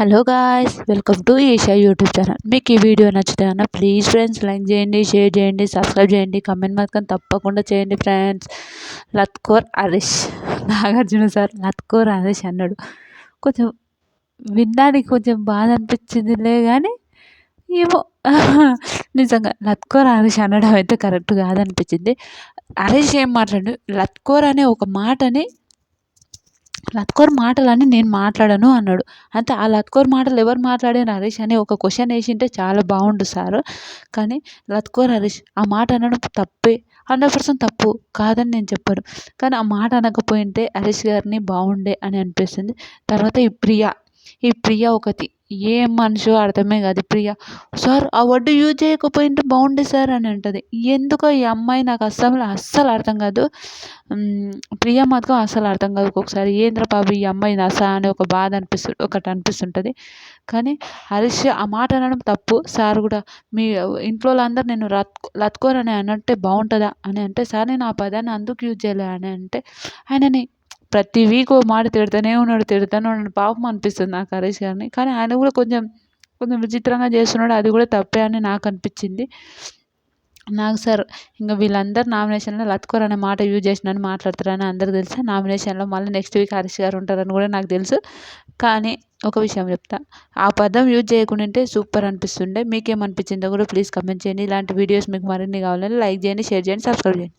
Hello guys, welcome to Eesha YouTube channel. మీకు ఈ video నచ్చితే అన్న ప్లీజ్ ఫ్రెండ్స్ లైక్ చేయండి, షేర్ చేయండి, సబ్స్క్రైబ్ చేయండి, కమెంట్ మాత్రం తప్పకుండా చేయండి ఫ్రెండ్స్. లత్కోర్ హరీష్, నాగార్జున సార్ లత్కోర్ హరీష్ అన్నాడు. కొంచెం వినడానికి కొంచెం బాధ అనిపించిందిలే కానీ ఏమో నిజంగా లత్కోర్ హరీష్ అనడం అయితే కరెక్ట్ కాదనిపించింది. హరీష్ ఏం మాట్లాడు, లత్కోర్ అనే ఒక మాటని లత్కోర్ మాటలని నేను మాట్లాడను అన్నాడు. అంటే ఆ లత్కోర్ మాటలు ఎవరు మాట్లాడారు హరీష్ అని ఒక క్వశ్చన్ వేసింటే చాలా బాగుండు సార్. కానీ లత్కోర్ హరీష్ ఆ మాట అనడం తప్పే, 100% తప్పు కాదని నేను చెప్పను. కానీ ఆ మాట అనకపోయింటే హరీష్ గారిని బాగుండే అని అనిపిస్తుంది. తర్వాత ఈ ప్రియ ఒకటి ఏం మనిషో అర్థమే కాదు. ప్రియ సార్ ఆ వర్డ్ యూజ్ చేయకపోయింటే బాగుండే సార్ అని అంటది. ఎందుకో ఈ అమ్మాయి నాకు అస్సలు అర్థం కాదు. ప్రియ మాత్రం అస్సలు అర్థం కాదు. ఒక్కొక్కసారి ఏంద్ర బాబు ఈ అమ్మాయి నస అని ఒకటి అనిపిస్తుంటుంది. కానీ హరీష్ ఆ మాట అనడం తప్పు. సార్ కూడా మీ ఇంట్లో వాళ్ళందరూ నేను లత్కోర్ అని అనంటే బాగుంటుందా అని అంటే, సార్ నేను ఆ పదాన్ని అందుకు యూజ్ చేయలే అని అంటే ఆయనని ప్రతి వీక్ ఓ మాట తిడుతూనే ఉన్నాడు. పాపం అనిపిస్తుంది నాకు హరీష్ గారిని. కానీ ఆయన కూడా కొంచెం విచిత్రంగా చేస్తున్నాడు. అది కూడా తప్పే అని నాకు అనిపించింది. నాకు సార్ ఇంకా వీళ్ళందరూ నామినేషన్లో లత్కోర్ అనే మాట యూజ్ చేసినని మాట్లాడతారని అందరికీ తెలుసు. నామినేషన్లో మళ్ళీ నెక్స్ట్ వీక్ హరీష్ గారు ఉంటారని కూడా నాకు తెలుసు. కానీ ఒక విషయం చెప్తా, ఆ పదం యూజ్ చేయకుండాంటే సూపర్ అనిపిస్తుండే. మీకేమనిపించిందో కూడా ప్లీజ్ కమెంట్ చేయండి. ఇలాంటి వీడియోస్ మీకు మరిన్ని కావాలని లైక్ చేయండి, షేర్ చేయండి, సబ్స్క్రైబ్ చేయండి.